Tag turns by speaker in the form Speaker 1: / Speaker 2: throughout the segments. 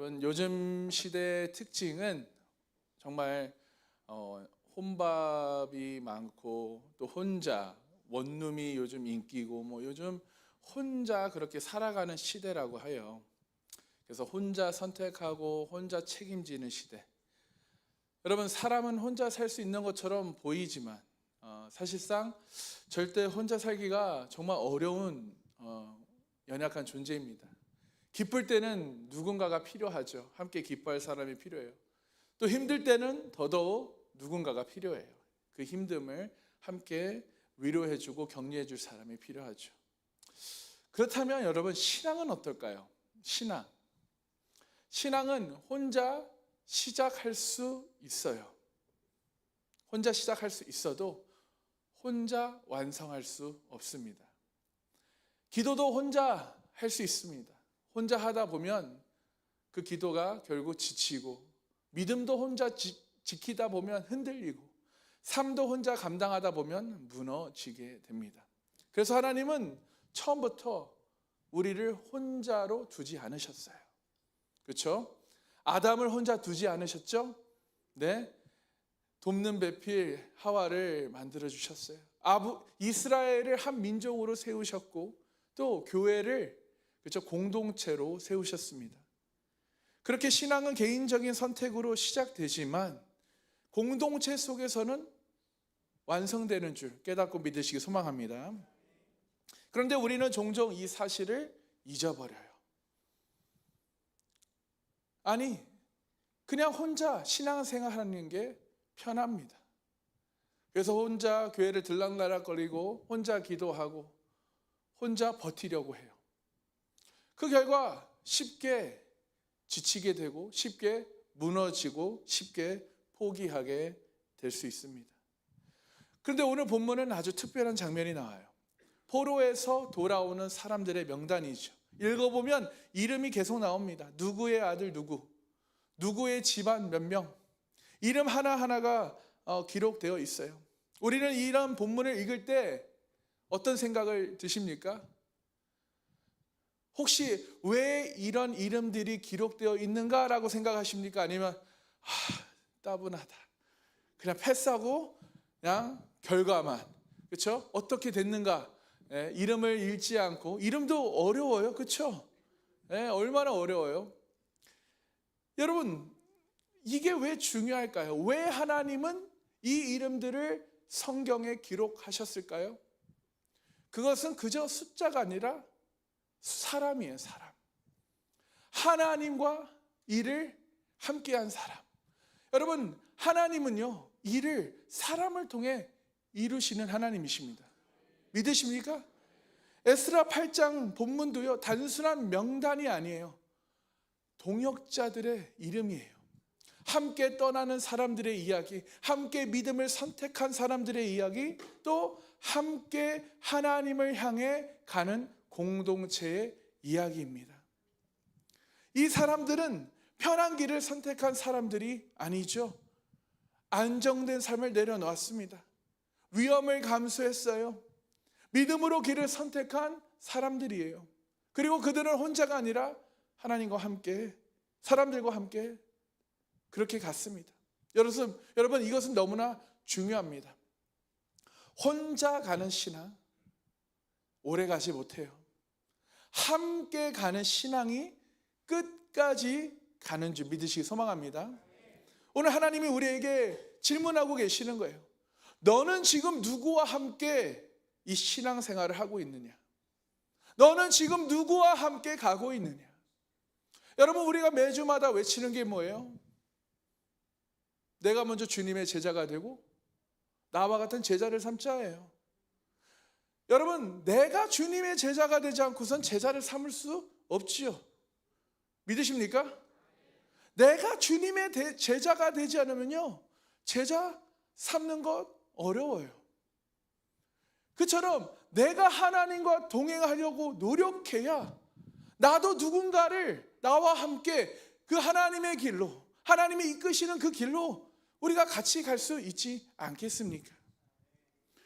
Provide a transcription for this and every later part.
Speaker 1: 여러분, 요즘 시대의 특징은 정말 혼밥이 많고 또 혼자 원룸이 요즘 인기고 요즘 혼자 그렇게 살아가는 시대라고 해요. 그래서 혼자 선택하고 혼자 책임지는 시대. 여러분, 사람은 혼자 살 수 있는 것처럼 보이지만 사실상 절대 혼자 살기가 정말 어려운 연약한 존재입니다. 기쁠 때는 누군가가 필요하죠. 함께 기뻐할 사람이 필요해요. 또 힘들 때는 더더욱 누군가가 필요해요. 그 힘듦을 함께 위로해주고 격려해줄 사람이 필요하죠. 그렇다면 여러분, 신앙은 어떨까요? 신앙은 혼자 시작할 수 있어요. 혼자 시작할 수 있어도 혼자 완성할 수 없습니다. 기도도 혼자 할 수 있습니다. 혼자 하다 보면 그 기도가 결국 지치고, 믿음도 혼자 지키다 보면 흔들리고, 삶도 혼자 감당하다 보면 무너지게 됩니다. 그래서 하나님은 처음부터 우리를 혼자로 두지 않으셨어요. 그렇죠? 아담을 혼자 두지 않으셨죠? 네. 돕는 배필 하와를 만들어 주셨어요. 이스라엘을 한 민족으로 세우셨고, 또 교회를 공동체로 세우셨습니다. 그렇게 신앙은 개인적인 선택으로 시작되지만 공동체 속에서는 완성되는 줄 깨닫고 믿으시기 소망합니다. 그런데 우리는 종종 이 사실을 잊어버려요. 아니, 그냥 혼자 신앙생활하는 게 편합니다. 그래서 혼자 교회를 들락날락거리고 혼자 기도하고 혼자 버티려고 해요. 그 결과 쉽게 지치게 되고 쉽게 무너지고 쉽게 포기하게 될 수 있습니다. 그런데 오늘 본문은 아주 특별한 장면이 나와요. 포로에서 돌아오는 사람들의 명단이죠. 읽어보면 이름이 계속 나옵니다. 누구의 아들 누구, 누구의 집안 몇 명, 이름 하나하나가 기록되어 있어요. 우리는 이런 본문을 읽을 때 어떤 생각을 드십니까? 혹시 왜 이런 이름들이 기록되어 있는가라고 생각하십니까? 아니면 따분하다, 그냥 패스하고 그냥 결과만, 그렇죠? 어떻게 됐는가, 이름을 읽지 않고. 이름도 어려워요, 그렇죠? 얼마나 어려워요. 여러분, 이게 왜 중요할까요? 왜 하나님은 이 이름들을 성경에 기록하셨을까요? 그것은 그저 숫자가 아니라 사람이에요, 사람. 하나님과 일을 함께한 사람. 여러분, 하나님은요, 일을 사람을 통해 이루시는 하나님이십니다. 믿으십니까? 에스라 8장 본문도요, 단순한 명단이 아니에요. 동역자들의 이름이에요. 함께 떠나는 사람들의 이야기, 함께 믿음을 선택한 사람들의 이야기, 또 함께 하나님을 향해 가는 공동체의 이야기입니다. 이 사람들은 편한 길을 선택한 사람들이 아니죠. 안정된 삶을 내려놓았습니다. 위험을 감수했어요. 믿음으로 길을 선택한 사람들이에요. 그리고 그들은 혼자가 아니라 하나님과 함께, 사람들과 함께 그렇게 갔습니다. 여러분, 이것은 너무나 중요합니다. 혼자 가는 신앙 오래 가지 못해요. 함께 가는 신앙이 끝까지 가는 줄 믿으시기 소망합니다. 오늘 하나님이 우리에게 질문하고 계시는 거예요. 너는 지금 누구와 함께 이 신앙생활을 하고 있느냐? 너는 지금 누구와 함께 가고 있느냐? 여러분, 우리가 매주마다 외치는 게 뭐예요? 내가 먼저 주님의 제자가 되고 나와 같은 제자를 삼자예요. 여러분, 내가 주님의 제자가 되지 않고선 제자를 삼을 수 없지요. 믿으십니까? 내가 주님의 제자가 되지 않으면요, 제자 삼는 것 어려워요. 그처럼 내가 하나님과 동행하려고 노력해야 나도 누군가를 나와 함께 그 하나님의 길로, 하나님이 이끄시는 그 길로 우리가 같이 갈 수 있지 않겠습니까?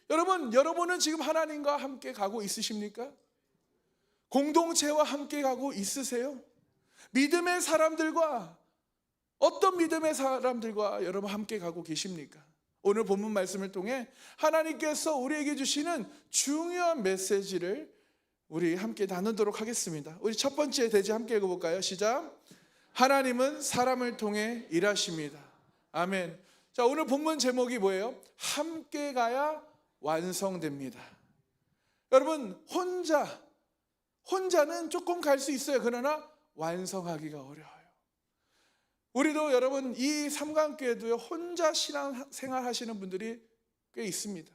Speaker 1: 여러분은 지금 하나님과 함께 가고 있으십니까? 공동체와 함께 가고 있으세요? 믿음의 사람들과 어떤 믿음의 사람들과 여러분 함께 가고 계십니까? 오늘 본문 말씀을 통해 하나님께서 우리에게 주시는 중요한 메시지를 우리 함께 나누도록 하겠습니다. 우리 첫 번째 대지 함께 읽어볼까요? 시작. 하나님은 사람을 통해 일하십니다. 아멘. 자, 오늘 본문 제목이 뭐예요? 함께 가야 완성됩니다. 여러분, 혼자는 조금 갈 수 있어요. 그러나 완성하기가 어려워요. 우리도 여러분 이 삼강교회도요, 혼자 신앙생활 하시는 분들이 꽤 있습니다.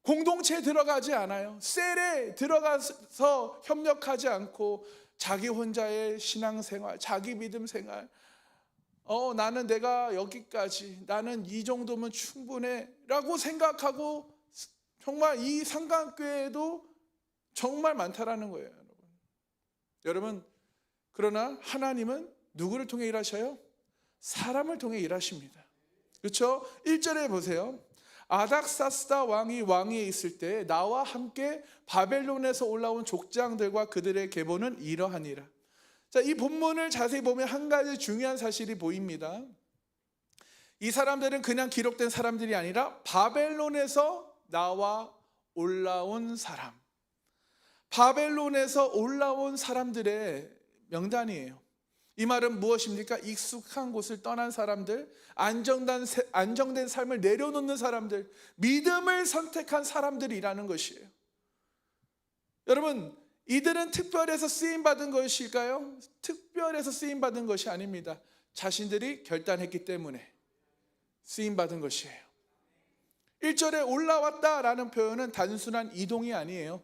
Speaker 1: 공동체에 들어가지 않아요. 셀에 들어가서 협력하지 않고 자기 혼자의 신앙생활, 자기 믿음 생활, 나는 내가 여기까지, 나는 이 정도면 충분해 라고 생각하고, 정말 이 삼강교회에도 정말 많다라는 거예요. 여러분, 그러나 하나님은 누구를 통해 일하셔요? 사람을 통해 일하십니다. 그렇죠? 1절에 보세요. 아닥사스다 왕이 왕위에 있을 때 나와 함께 바벨론에서 올라온 족장들과 그들의 계보는 이러하니라. 자, 이 본문을 자세히 보면 한 가지 중요한 사실이 보입니다. 이 사람들은 그냥 기록된 사람들이 아니라 바벨론에서 나와 올라온 사람, 바벨론에서 올라온 사람들의 명단이에요. 이 말은 무엇입니까? 익숙한 곳을 떠난 사람들, 안정된 삶을 내려놓는 사람들, 믿음을 선택한 사람들이라는 것이에요. 여러분, 이들은 특별해서 쓰임받은 것일까요? 특별해서 쓰임받은 것이 아닙니다. 자신들이 결단했기 때문에 쓰임받은 것이에요. 1절에 올라왔다라는 표현은 단순한 이동이 아니에요.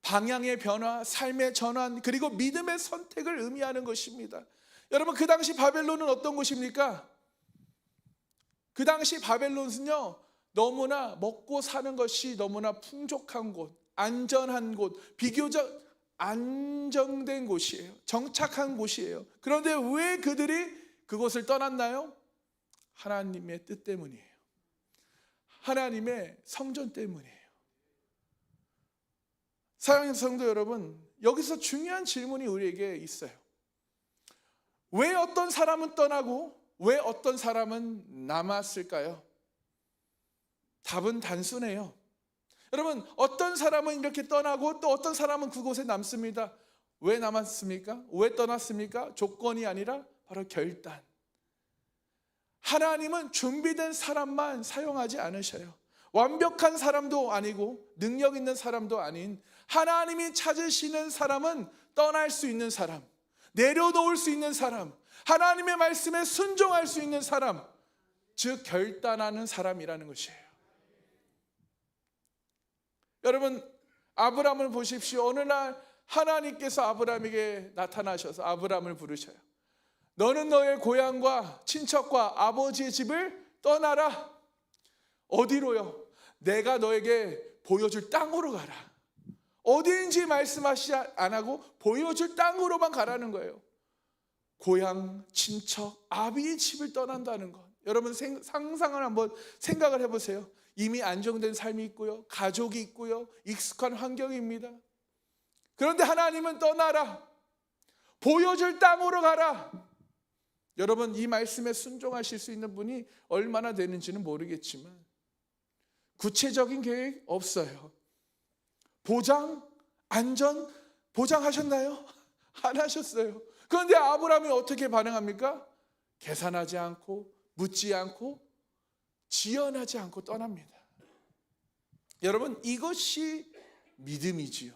Speaker 1: 방향의 변화, 삶의 전환, 그리고 믿음의 선택을 의미하는 것입니다. 여러분, 그 당시 바벨론은 어떤 곳입니까? 그 당시 바벨론은요, 너무나 먹고 사는 것이 너무나 풍족한 곳, 안전한 곳, 비교적 안정된 곳이에요. 정착한 곳이에요. 그런데 왜 그들이 그곳을 떠났나요? 하나님의 뜻 때문이에요. 하나님의 성전 때문이에요. 사랑하는 성도 여러분, 여기서 중요한 질문이 우리에게 있어요. 왜 어떤 사람은 떠나고 왜 어떤 사람은 남았을까요? 답은 단순해요. 여러분, 어떤 사람은 이렇게 떠나고 또 어떤 사람은 그곳에 남습니다. 왜 남았습니까? 왜 떠났습니까? 조건이 아니라 바로 결단. 하나님은 준비된 사람만 사용하지 않으셔요. 완벽한 사람도 아니고 능력 있는 사람도 아닌 하나님이 찾으시는 사람은 떠날 수 있는 사람, 내려놓을 수 있는 사람, 하나님의 말씀에 순종할 수 있는 사람, 즉 결단하는 사람이라는 것이에요. 여러분, 아브라함을 보십시오. 어느 날 하나님께서 아브라함에게 나타나셔서 아브라함을 부르셔요. 너는 너의 고향과 친척과 아버지의 집을 떠나라. 어디로요? 내가 너에게 보여줄 땅으로 가라. 어디인지 말씀하시지 안 하고 보여줄 땅으로만 가라는 거예요. 고향, 친척, 아비의 집을 떠난다는 것. 여러분, 상상을 한번 생각을 해보세요. 이미 안정된 삶이 있고요, 가족이 있고요, 익숙한 환경입니다. 그런데 하나님은 떠나라, 보여줄 땅으로 가라. 여러분, 이 말씀에 순종하실 수 있는 분이 얼마나 되는지는 모르겠지만 구체적인 계획 없어요. 보장, 안전 보장하셨나요? 안 하셨어요. 그런데 아브라함이 어떻게 반응합니까? 계산하지 않고 묻지 않고 지연하지 않고 떠납니다. 여러분, 이것이 믿음이지요.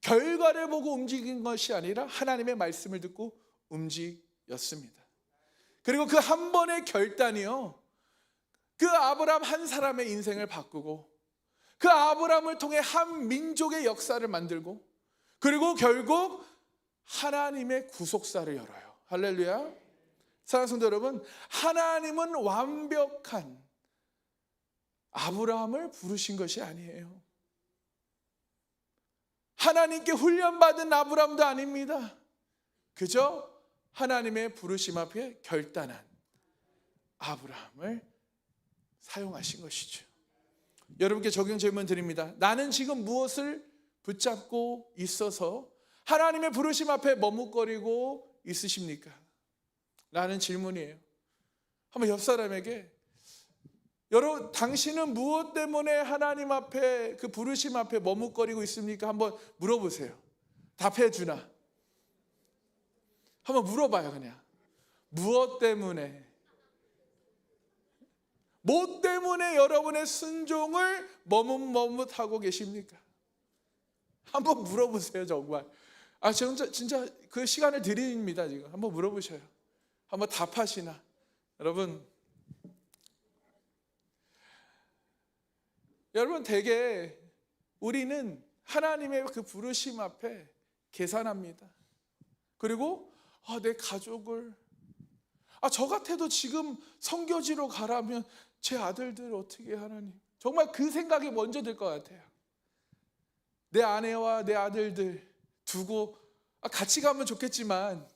Speaker 1: 결과를 보고 움직인 것이 아니라 하나님의 말씀을 듣고 움직였습니다. 그리고 그 한 번의 결단이요, 그 아브라함 한 사람의 인생을 바꾸고 그 아브라함을 통해 한 민족의 역사를 만들고 그리고 결국 하나님의 구속사를 열어요. 할렐루야. 사랑하는 성도 여러분, 하나님은 완벽한 아브라함을 부르신 것이 아니에요. 하나님께 훈련받은 아브라함도 아닙니다. 그저 하나님의 부르심 앞에 결단한 아브라함을 사용하신 것이죠. 여러분께 적용 질문 드립니다. 나는 지금 무엇을 붙잡고 있어서 하나님의 부르심 앞에 머뭇거리고 있으십니까? 라는 질문이에요. 한번 옆 사람에게, 여러분, 당신은 무엇 때문에 하나님 앞에, 그 부르심 앞에 머뭇거리고 있습니까? 한번 물어보세요. 답해 주나? 한번 물어봐요. 그냥 무엇 때문에, 뭐 때문에 여러분의 순종을 머뭇머뭇하고 계십니까? 한번 물어보세요. 정말. 진짜 그 시간을 드립니다. 지금 한번 물어보셔요. 한번 답하시나? 여러분 되게 우리는 하나님의 그 부르심 앞에 계산합니다. 그리고 내 가족을, 저 같아도 지금 선교지로 가라면 제 아들들 어떻게, 하나님, 정말 그 생각이 먼저 들 것 같아요. 내 아내와 내 아들들 두고 같이 가면 좋겠지만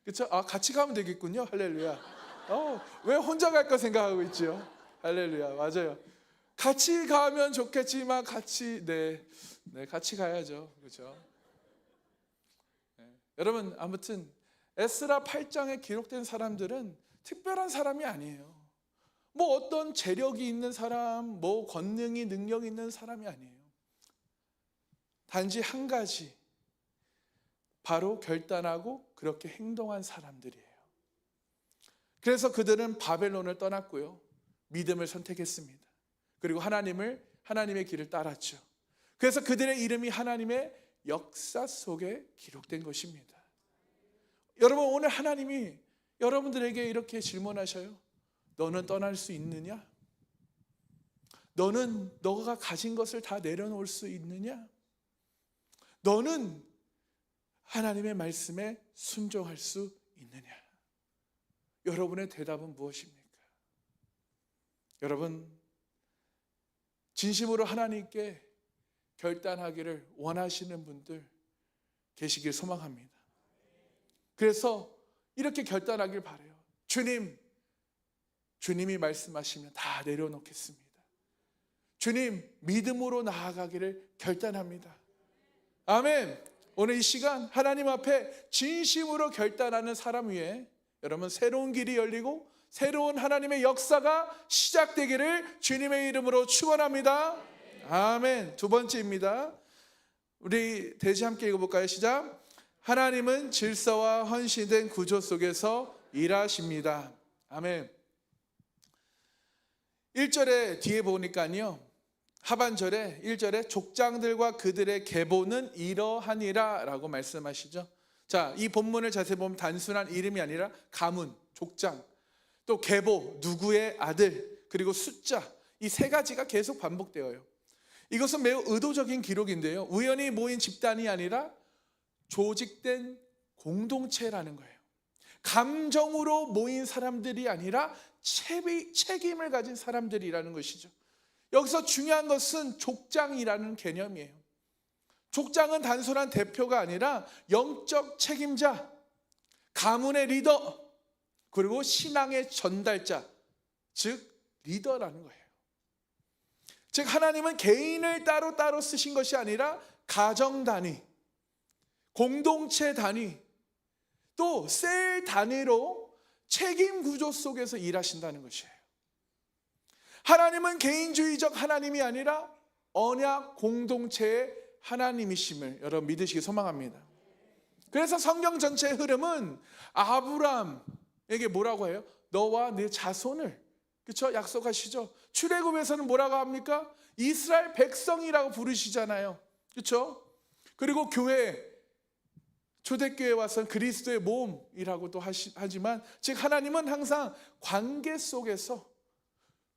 Speaker 1: 그렇죠? 같이 가면 되겠군요. 할렐루야. 왜 혼자 갈까 생각하고 있죠? 할렐루야. 맞아요. 같이 가면 좋겠지만 같이 같이 가야죠. 그렇죠? 여러분, 아무튼 에스라 8장에 기록된 사람들은 특별한 사람이 아니에요. 뭐 어떤 재력이 있는 사람, 뭐 권능이, 능력이 있는 사람이 아니에요. 단지 한 가지, 바로 결단하고 그렇게 행동한 사람들이에요. 그래서 그들은 바벨론을 떠났고요, 믿음을 선택했습니다. 그리고 하나님의 길을 따랐죠. 그래서 그들의 이름이 하나님의 역사 속에 기록된 것입니다. 여러분, 오늘 하나님이 여러분들에게 이렇게 질문하셔요. 너는 떠날 수 있느냐? 너는 너가 가진 것을 다 내려놓을 수 있느냐? 너는 하나님의 말씀에 순종할 수 있느냐? 여러분의 대답은 무엇입니까? 여러분, 진심으로 하나님께 결단하기를 원하시는 분들 계시길 소망합니다. 그래서 이렇게 결단하길 바라요. 주님이 말씀하시면 다 내려놓겠습니다. 주님, 믿음으로 나아가기를 결단합니다. 아멘. 오늘 이 시간 하나님 앞에 진심으로 결단하는 사람 위에 여러분 새로운 길이 열리고 새로운 하나님의 역사가 시작되기를 주님의 이름으로 축원합니다. 아멘. 두 번째입니다. 우리 대시 함께 읽어볼까요? 시작. 하나님은 질서와 헌신된 구조 속에서 일하십니다. 아멘. 1절에 뒤에 보니까요, 하반절에 1절에 족장들과 그들의 계보는 이러하니라 라고 말씀하시죠. 자, 이 본문을 자세히 보면 단순한 이름이 아니라 가문, 족장, 또 계보, 누구의 아들, 그리고 숫자, 이 세 가지가 계속 반복되어요. 이것은 매우 의도적인 기록인데요, 우연히 모인 집단이 아니라 조직된 공동체라는 거예요. 감정으로 모인 사람들이 아니라 책임을 가진 사람들이라는 것이죠. 여기서 중요한 것은 족장이라는 개념이에요. 족장은 단순한 대표가 아니라 영적 책임자, 가문의 리더, 그리고 신앙의 전달자, 즉 리더라는 거예요. 즉 하나님은 개인을 따로 쓰신 것이 아니라 가정 단위, 공동체 단위, 또 셀 단위로 책임 구조 속에서 일하신다는 것이에요. 하나님은 개인주의적 하나님이 아니라 언약 공동체의 하나님이심을 여러분 믿으시기 소망합니다. 그래서 성경 전체의 흐름은 아브라함에게 뭐라고 해요? 너와 네 자손을, 그렇죠? 약속하시죠. 출애굽에서는 뭐라고 합니까? 이스라엘 백성이라고 부르시잖아요. 그렇죠? 그리고 교회, 초대교회에 와서는 그리스도의 몸이라고도 하지만, 즉 하나님은 항상 관계 속에서,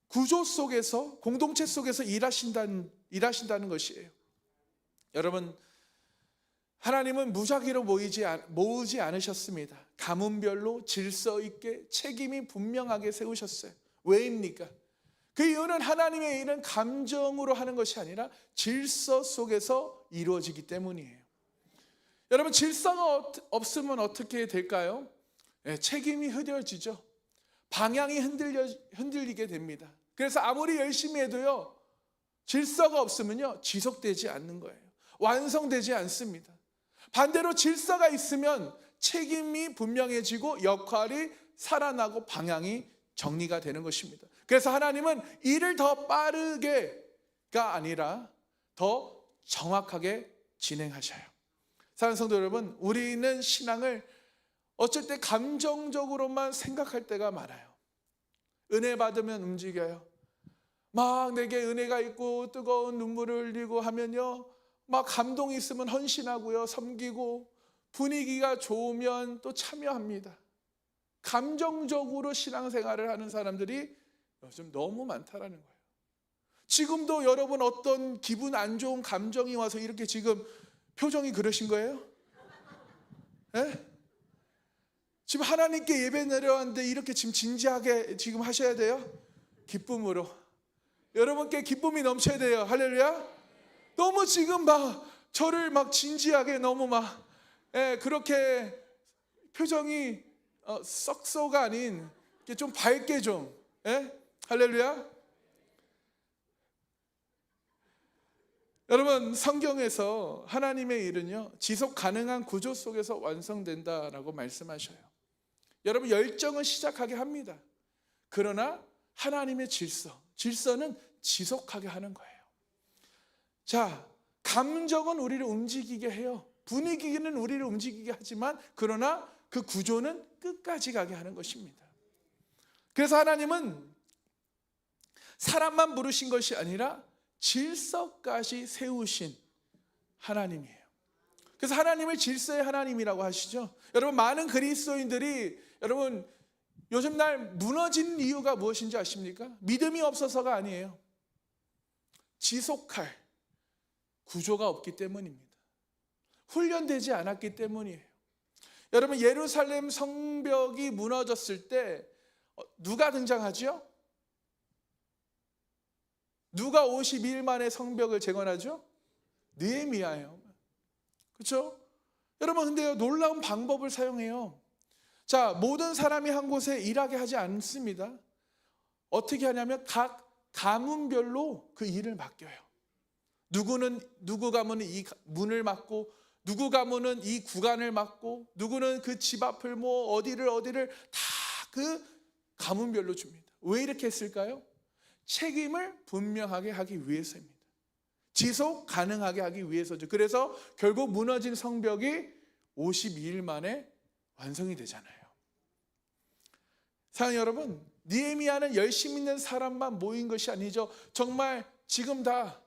Speaker 1: 구조 속에서, 공동체 속에서 일하신다는 것이에요. 여러분, 하나님은 무작위로 모으지 않으셨습니다. 가문별로 질서 있게 책임이 분명하게 세우셨어요. 왜입니까? 그 이유는 하나님의 일은 감정으로 하는 것이 아니라 질서 속에서 이루어지기 때문이에요. 여러분, 질서가 없으면 어떻게 될까요? 책임이 흐려지죠. 방향이 흔들리게 됩니다. 그래서 아무리 열심히 해도요, 질서가 없으면요 지속되지 않는 거예요. 완성되지 않습니다. 반대로 질서가 있으면 책임이 분명해지고 역할이 살아나고 방향이 정리가 되는 것입니다. 그래서 하나님은 일을 더 빠르게가 아니라 더 정확하게 진행하셔요. 사랑하는 성도 여러분, 우리는 신앙을 어쩔 때 감정적으로만 생각할 때가 많아요. 은혜 받으면 움직여요. 막 내게 은혜가 있고 뜨거운 눈물을 흘리고 하면요, 막 감동이 있으면 헌신하고요, 섬기고, 분위기가 좋으면 또 참여합니다. 감정적으로 신앙생활을 하는 사람들이 요즘 너무 많다라는 거예요. 지금도 여러분 어떤 기분 안 좋은 감정이 와서 이렇게 지금 표정이 그러신 거예요? 네? 지금 하나님께 예배 내려왔는데 이렇게 지금 진지하게 지금 하셔야 돼요? 기쁨으로. 여러분께 기쁨이 넘쳐야 돼요. 할렐루야. 너무 지금 막 저를 막 진지하게 너무 막 그렇게 표정이 썩소가 아닌 좀 밝게 좀. 할렐루야. 여러분, 성경에서 하나님의 일은요, 지속 가능한 구조 속에서 완성된다라고 말씀하셔요. 여러분, 열정은 시작하게 합니다. 그러나 하나님의 질서는 지속하게 하는 거예요. 자, 감정은 우리를 움직이게 해요. 분위기는 우리를 움직이게 하지만 그러나 그 구조는 끝까지 가게 하는 것입니다. 그래서 하나님은 사람만 부르신 것이 아니라 질서까지 세우신 하나님이에요. 그래서 하나님을 질서의 하나님이라고 하시죠. 여러분, 많은 그리스도인들이 여러분 요즘 날 무너진 이유가 무엇인지 아십니까? 믿음이 없어서가 아니에요. 지속할 구조가 없기 때문입니다. 훈련되지 않았기 때문이에요. 여러분, 예루살렘 성벽이 무너졌을 때 누가 등장하죠? 누가 52일 만에 성벽을 재건하죠? 느헤미야예요. 그렇죠? 여러분, 근데요, 놀라운 방법을 사용해요. 자, 모든 사람이 한 곳에 일하게 하지 않습니다. 어떻게 하냐면 각 가문별로 그 일을 맡겨요. 누구 가문은 이 문을 맡고, 누구 가문은 이 구간을 맡고, 누구는 그 집 앞을 어디를 다 그 가문별로 줍니다. 왜 이렇게 했을까요? 책임을 분명하게 하기 위해서입니다. 지속 가능하게 하기 위해서죠. 그래서 결국 무너진 성벽이 52일 만에 완성이 되잖아요. 사랑하는 여러분, 느헤미야는 열심 있는 사람만 모인 것이 아니죠. 정말 지금 다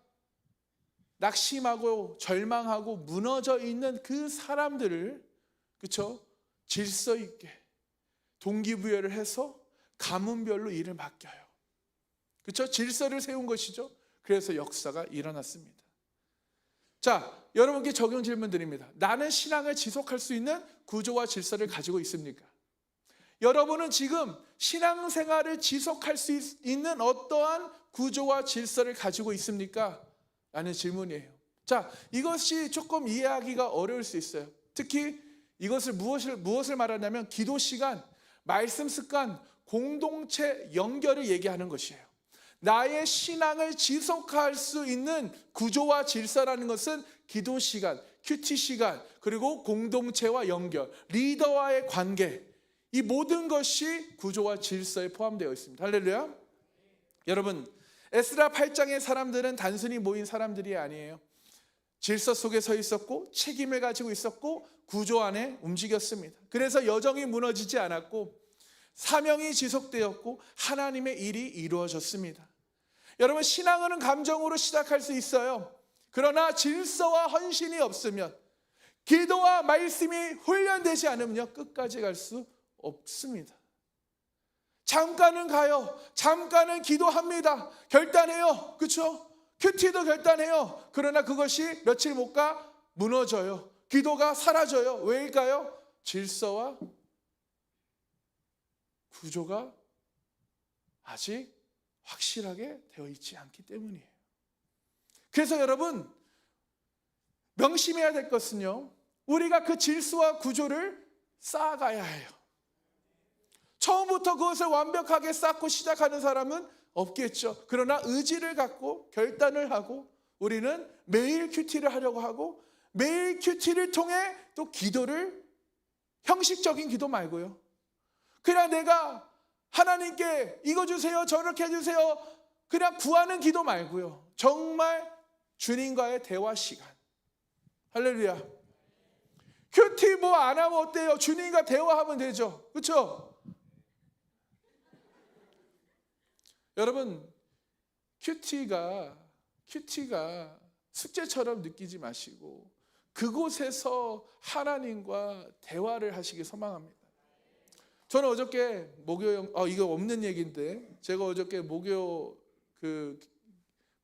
Speaker 1: 낙심하고 절망하고 무너져 있는 그 사람들을, 그렇죠? 질서 있게 동기부여를 해서 가문별로 일을 맡겨요. 그렇죠? 질서를 세운 것이죠. 그래서 역사가 일어났습니다. 자, 여러분께 적용 질문 드립니다. 나는 신앙을 지속할 수 있는 구조와 질서를 가지고 있습니까? 여러분은 지금 신앙생활을 지속할 수 있는 어떠한 구조와 질서를 가지고 있습니까? 라는 질문이에요. 자, 이것이 조금 이해하기가 어려울 수 있어요. 특히 이것을 무엇을 말하냐면 기도 시간, 말씀 습관, 공동체 연결을 얘기하는 것이에요. 나의 신앙을 지속할 수 있는 구조와 질서라는 것은 기도 시간, 큐티 시간, 그리고 공동체와 연결, 리더와의 관계, 이 모든 것이 구조와 질서에 포함되어 있습니다. 할렐루야. 여러분, 에스라 8장의 사람들은 단순히 모인 사람들이 아니에요. 질서 속에 서 있었고 책임을 가지고 있었고 구조 안에 움직였습니다. 그래서 여정이 무너지지 않았고 사명이 지속되었고 하나님의 일이 이루어졌습니다. 여러분, 신앙은 감정으로 시작할 수 있어요. 그러나 질서와 헌신이 없으면, 기도와 말씀이 훈련되지 않으면요, 끝까지 갈 수 없습니다. 잠깐은 가요. 잠깐은 기도합니다. 결단해요. 그렇죠? 큐티도 결단해요. 그러나 그것이 며칠 못 가 무너져요. 기도가 사라져요. 왜일까요? 질서와 구조가 아직 확실하게 되어 있지 않기 때문이에요. 그래서 여러분, 명심해야 될 것은요, 우리가 그 질서와 구조를 쌓아가야 해요. 처음부터 그것을 완벽하게 쌓고 시작하는 사람은 없겠죠. 그러나 의지를 갖고 결단을 하고 우리는 매일 큐티를 하려고 하고 매일 큐티를 통해 또 기도를 형식적인 기도 말고요. 그냥 내가 하나님께 이거 주세요, 저렇게 해주세요. 그냥 구하는 기도 말고요. 정말 주님과의 대화 시간. 할렐루야. 큐티 뭐 안 하면 어때요? 주님과 대화하면 되죠. 그렇죠? 여러분, 큐티가 숙제처럼 느끼지 마시고 그곳에서 하나님과 대화를 하시길 소망합니다. 저는 어저께 목요 이거 없는 얘기인데 제가 어저께 목요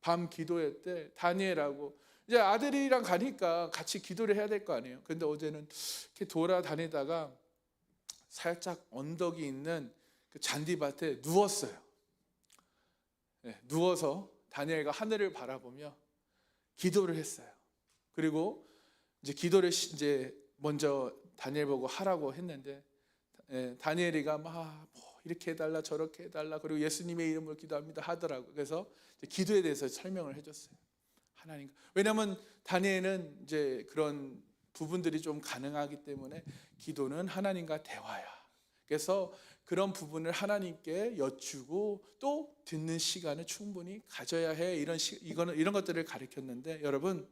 Speaker 1: 밤 기도회 때 다니엘하고 이제 아들이랑 가니까 같이 기도를 해야 될 거 아니에요. 근데 어제는 이렇게 돌아다니다가 살짝 언덕이 있는 그 잔디밭에 누웠어요. 네, 누워서 다니엘과 하늘을 바라보며 기도를 했어요. 그리고 이제 기도를 이제 먼저 다니엘 보고 하라고 했는데 다니엘이가 막 뭐 이렇게 해달라 저렇게 해달라 그리고 예수님의 이름으로 기도합니다 하더라고요. 그래서 기도에 대해서 설명을 해줬어요. 하나님, 왜냐하면 다니엘은 이제 그런 부분들이 좀 가능하기 때문에 기도는 하나님과 대화야. 그래서 그런 부분을 하나님께 여쭈고 또 듣는 시간을 충분히 가져야 해. 이런 것들을 가르쳤는데 여러분,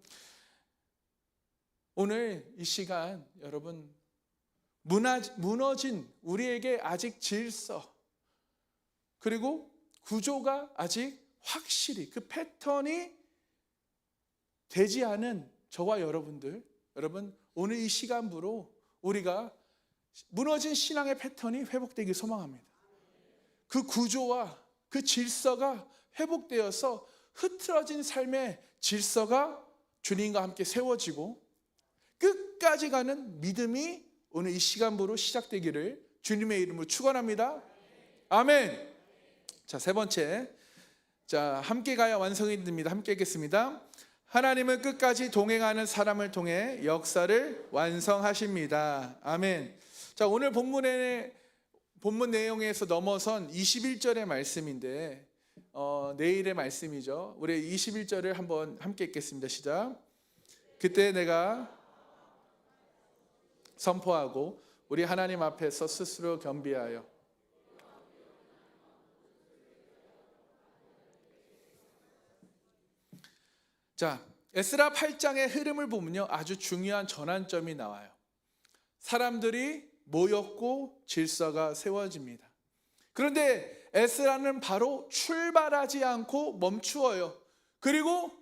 Speaker 1: 오늘 이 시간 여러분 무너진 우리에게 아직 질서 그리고 구조가 아직 확실히 그 패턴이 되지 않은 저와 여러분 오늘 이 시간부로 우리가 무너진 신앙의 패턴이 회복되길 소망합니다. 그 구조와 그 질서가 회복되어서 흐트러진 삶의 질서가 주님과 함께 세워지고 끝까지 가는 믿음이 오늘 이 시간부로 시작되기를 주님의 이름으로 축원합니다. 아멘. 자, 세 번째. 자, 함께 가야 완성이 됩니다. 함께 읽겠습니다. 하나님은 끝까지 동행하는 사람을 통해 역사를 완성하십니다. 아멘. 자, 오늘 본문 내용에서 넘어선 21절의 말씀인데 내일의 말씀이죠. 우리 21절을 한번 함께 읽겠습니다. 시작. 그때 내가 선포하고 우리 하나님 앞에서 스스로 겸비하여 자, 에스라 8장의 흐름을 보면요 아주 중요한 전환점이 나와요. 사람들이 모였고 질서가 세워집니다. 그런데 에스라는 바로 출발하지 않고 멈추어요. 그리고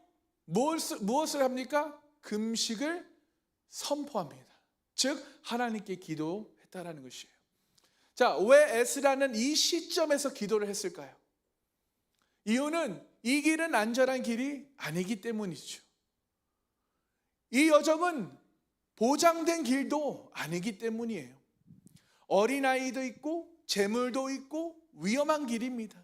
Speaker 1: 무엇을 합니까? 금식을 선포합니다. 즉 하나님께 기도했다라는 것이에요. 자, 왜 에스라는 이 시점에서 기도를 했을까요? 이유는 이 길은 안전한 길이 아니기 때문이죠. 이 여정은 보장된 길도 아니기 때문이에요. 어린아이도 있고 재물도 있고 위험한 길입니다.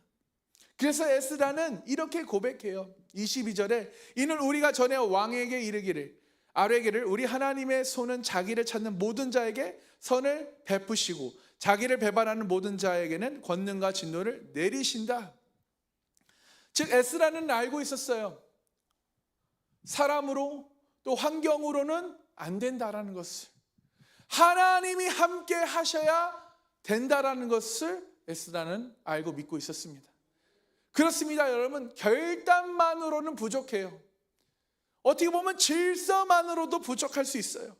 Speaker 1: 그래서 에스라는 이렇게 고백해요. 22절에 이는 우리가 전에 왕에게 이르기를 아뢰기를 우리 하나님의 손은 자기를 찾는 모든 자에게 선을 베푸시고 자기를 배반하는 모든 자에게는 권능과 진노를 내리신다. 즉 에스라는 알고 있었어요. 사람으로 또 환경으로는 안 된다라는 것을, 하나님이 함께 하셔야 된다라는 것을 에스라는 알고 믿고 있었습니다. 그렇습니다. 여러분, 결단만으로는 부족해요. 어떻게 보면 질서만으로도 부족할 수 있어요.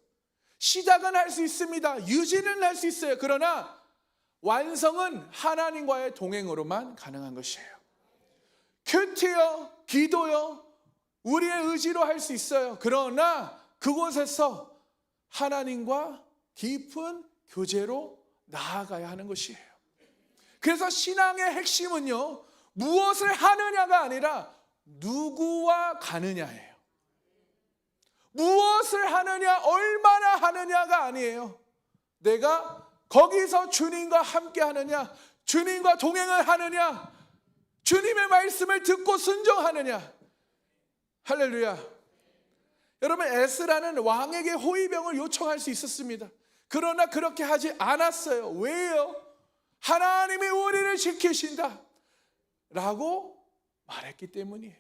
Speaker 1: 시작은 할 수 있습니다. 유지는 할 수 있어요. 그러나 완성은 하나님과의 동행으로만 가능한 것이에요. 큐티요, 기도요, 우리의 의지로 할 수 있어요. 그러나 그곳에서 하나님과 깊은 교제로 나아가야 하는 것이에요. 그래서 신앙의 핵심은요, 무엇을 하느냐가 아니라 누구와 가느냐예요. 무엇을 하느냐, 얼마나 하느냐가 아니에요. 내가 거기서 주님과 함께 하느냐, 주님과 동행을 하느냐, 주님의 말씀을 듣고 순종하느냐. 할렐루야. 여러분, 에스라는 왕에게 호위병을 요청할 수 있었습니다. 그러나 그렇게 하지 않았어요. 왜요? 하나님이 우리를 지키신다 라고 말했기 때문이에요.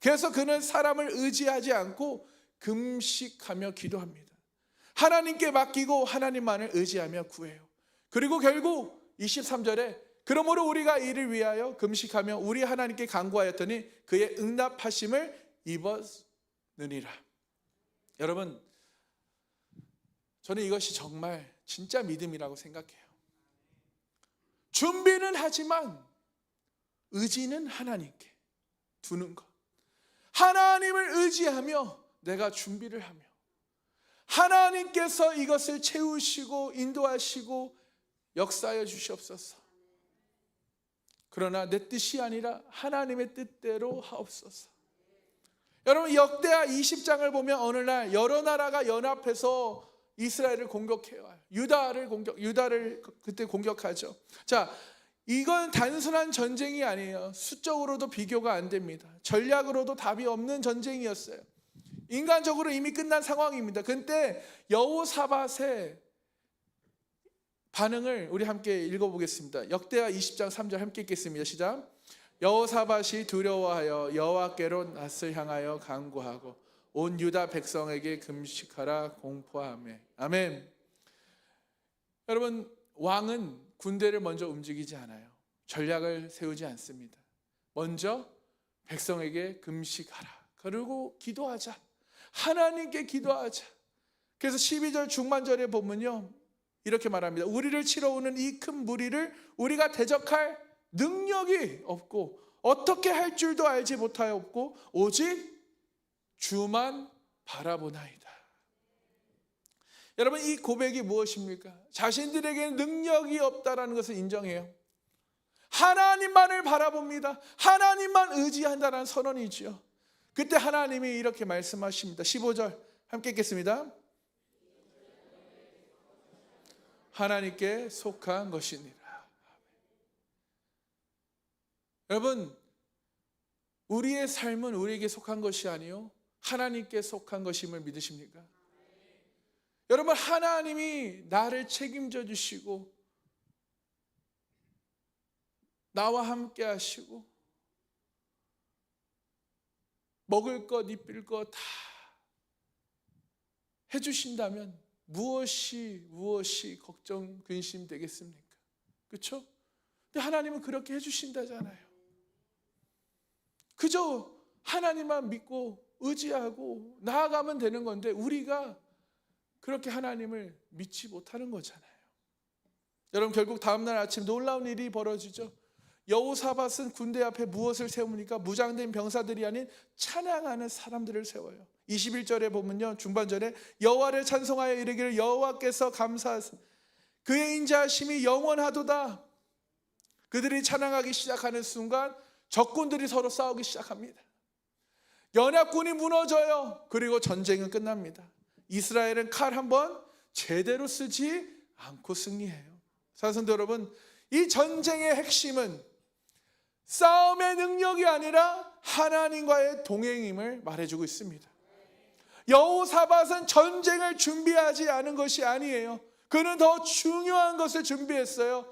Speaker 1: 그래서 그는 사람을 의지하지 않고 금식하며 기도합니다. 하나님께 맡기고 하나님만을 의지하며 구해요. 그리고 결국 23절에 그러므로 우리가 이를 위하여 금식하며 우리 하나님께 간구하였더니 그의 응답하심을 입었느니라. 여러분, 저는 이것이 정말 진짜 믿음이라고 생각해요. 준비는 하지만 의지는 하나님께 두는 것. 하나님을 의지하며 내가 준비를 하며 하나님께서 이것을 채우시고 인도하시고 역사하여 주시옵소서. 그러나 내 뜻이 아니라 하나님의 뜻대로 하옵소서. 여러분, 역대하 20장을 보면 어느 날 여러 나라가 연합해서 이스라엘을 공격해요. 유다를 그때 공격하죠. 자, 이건 단순한 전쟁이 아니에요. 수적으로도 비교가 안 됩니다. 전략으로도 답이 없는 전쟁이었어요. 인간적으로 이미 끝난 상황입니다. 그때 여호사밧의 반응을 우리 함께 읽어보겠습니다. 역대하 20장 3절 함께 읽겠습니다. 시작. 여호사밧이 두려워하여 여호와께로 낯을 향하여 간구하고 온 유다 백성에게 금식하라 공포하며. 아멘. 여러분, 왕은 군대를 먼저 움직이지 않아요. 전략을 세우지 않습니다. 먼저 백성에게 금식하라. 그리고 기도하자. 하나님께 기도하자. 그래서 12절 중반절에 보면요, 이렇게 말합니다. 우리를 치러 오는 이 큰 무리를 우리가 대적할 능력이 없고 어떻게 할 줄도 알지 못하였고 오직 주만 바라보나이다. 여러분, 이 고백이 무엇입니까? 자신들에게 능력이 없다라는 것을 인정해요. 하나님만을 바라봅니다. 하나님만 의지한다는 선언이지요. 그때 하나님이 이렇게 말씀하십니다. 15절 함께 읽겠습니다. 하나님께 속한 것이니라. 여러분, 우리의 삶은 우리에게 속한 것이 아니요 하나님께 속한 것임을 믿으십니까? 여러분, 하나님이 나를 책임져 주시고 나와 함께 하시고 먹을 것 입을 것 다 해주신다면 무엇이 걱정 근심 되겠습니까? 그렇죠? 근데 하나님은 그렇게 해주신다잖아요. 그저 하나님만 믿고 의지하고 나아가면 되는 건데 우리가 그렇게 하나님을 믿지 못하는 거잖아요. 여러분, 결국 다음날 아침 놀라운 일이 벌어지죠. 여호사밧은 군대 앞에 무엇을 세웁니까? 무장된 병사들이 아닌 찬양하는 사람들을 세워요. 21절에 보면요, 중반절에 여호와를 찬송하여 이르기를 여호와께서 감사하사 그의 인자하심이 영원하도다. 그들이 찬양하기 시작하는 순간 적군들이 서로 싸우기 시작합니다. 연합군이 무너져요. 그리고 전쟁은 끝납니다. 이스라엘은 칼 한 번 제대로 쓰지 않고 승리해요. 사랑하는 여러분, 이 전쟁의 핵심은 싸움의 능력이 아니라 하나님과의 동행임을 말해주고 있습니다. 여호사밧은 전쟁을 준비하지 않은 것이 아니에요. 그는 더 중요한 것을 준비했어요.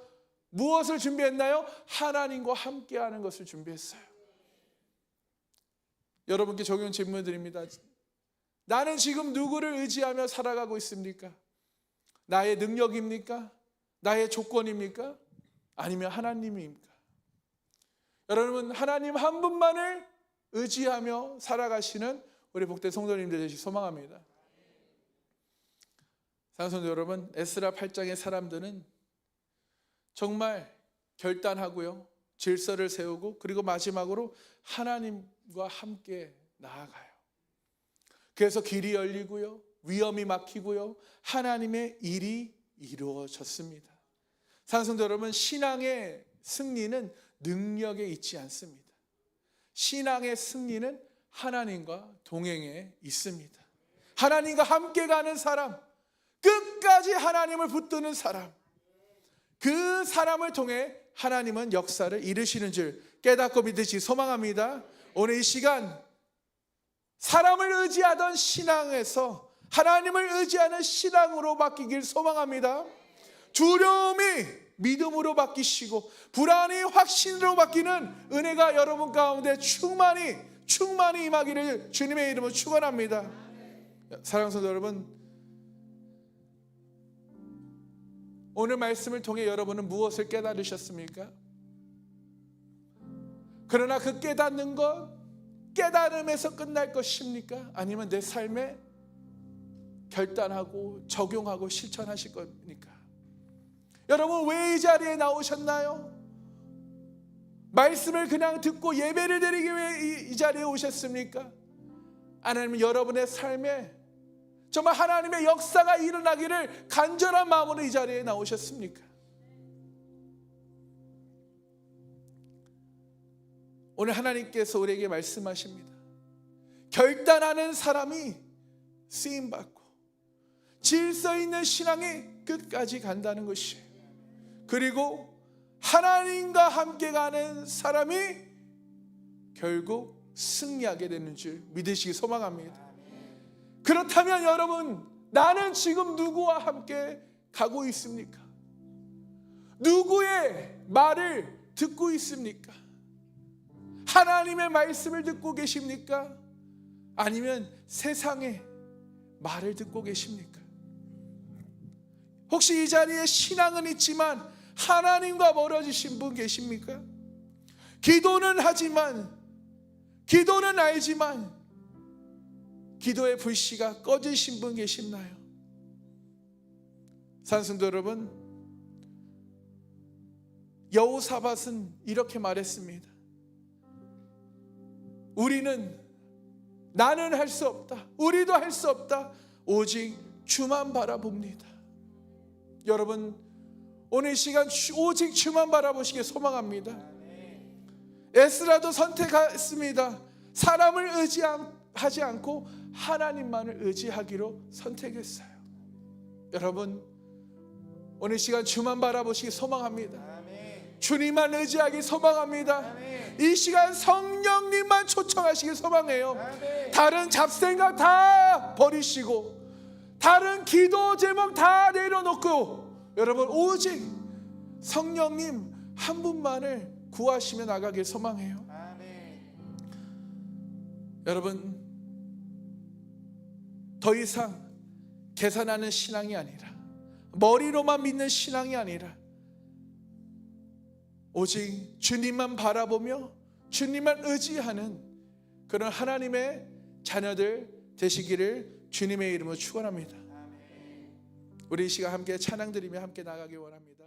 Speaker 1: 무엇을 준비했나요? 하나님과 함께하는 것을 준비했어요. 여러분께 적용 질문 드립니다. 나는 지금 누구를 의지하며 살아가고 있습니까? 나의 능력입니까? 나의 조건입니까? 아니면 하나님입니까? 여러분, 하나님 한 분만을 의지하며 살아가시는 우리 복된 성도님들 되시기 소망합니다. 사랑하는 성도 여러분, 에스라 8장의 사람들은 정말 결단하고요, 질서를 세우고 그리고 마지막으로 하나님과 함께 나아가요. 그래서 길이 열리고요, 위험이 막히고요, 하나님의 일이 이루어졌습니다. 사랑하는 성도 여러분, 신앙의 승리는 능력에 있지 않습니다. 신앙의 승리는 하나님과 동행에 있습니다. 하나님과 함께 가는 사람, 끝까지 하나님을 붙드는 사람, 그 사람을 통해 하나님은 역사를 이루시는 줄 깨닫고 믿으시 소망합니다. 오늘 이 시간 사람을 의지하던 신앙에서 하나님을 의지하는 신앙으로 바뀌길 소망합니다. 두려움이 믿음으로 바뀌시고 불안이 확신으로 바뀌는 은혜가 여러분 가운데 충만히 충만히 임하기를 주님의 이름으로 축원합니다. 사랑하는 성도 여러분, 오늘 말씀을 통해 여러분은 무엇을 깨달으셨습니까? 그러나 그 깨닫는 것, 깨달음에서 끝날 것입니까? 아니면 내 삶에 결단하고 적용하고 실천하실 겁니까? 여러분, 왜 이 자리에 나오셨나요? 말씀을 그냥 듣고 예배를 드리기 위해 이 자리에 오셨습니까? 아니면 여러분의 삶에 정말 하나님의 역사가 일어나기를 간절한 마음으로 이 자리에 나오셨습니까? 오늘 하나님께서 우리에게 말씀하십니다. 결단하는 사람이 쓰임받고 질서 있는 신앙이 끝까지 간다는 것이에요. 그리고 하나님과 함께 가는 사람이 결국 승리하게 되는 줄 믿으시기 소망합니다. 그렇다면 여러분, 나는 지금 누구와 함께 가고 있습니까? 누구의 말을 듣고 있습니까? 하나님의 말씀을 듣고 계십니까? 아니면 세상의 말을 듣고 계십니까? 혹시 이 자리에 신앙은 있지만 하나님과 멀어지신 분 계십니까? 기도는 하지만, 기도는 알지만 기도의 불씨가 꺼지신 분 계시나요? 산성도 여러분, 여호사밧은 이렇게 말했습니다. 나는 할 수 없다, 우리도 할 수 없다, 오직 주만 바라봅니다. 여러분, 오늘 이 시간 오직 주만 바라보시길 소망합니다. 에스라도 선택했습니다. 사람을 의지하지 않고 하나님만을 의지하기로 선택했어요. 여러분, 오늘 이 시간 주만 바라보시길 소망합니다. 주님만 의지하기 소망합니다. 이 시간 성령님만 초청하시길 소망해요. 다른 잡생각 다 버리시고 다른 기도 제목 다 내려놓고 여러분, 오직 성령님 한 분만을 구하시며 나가길 소망해요. 여러분, 더 이상 계산하는 신앙이 아니라, 머리로만 믿는 신앙이 아니라 오직 주님만 바라보며 주님만 의지하는 그런 하나님의 자녀들 되시기를 주님의 이름으로 축원합니다. 우리 이 시간 함께 찬양 드리며 함께 나가기 원합니다.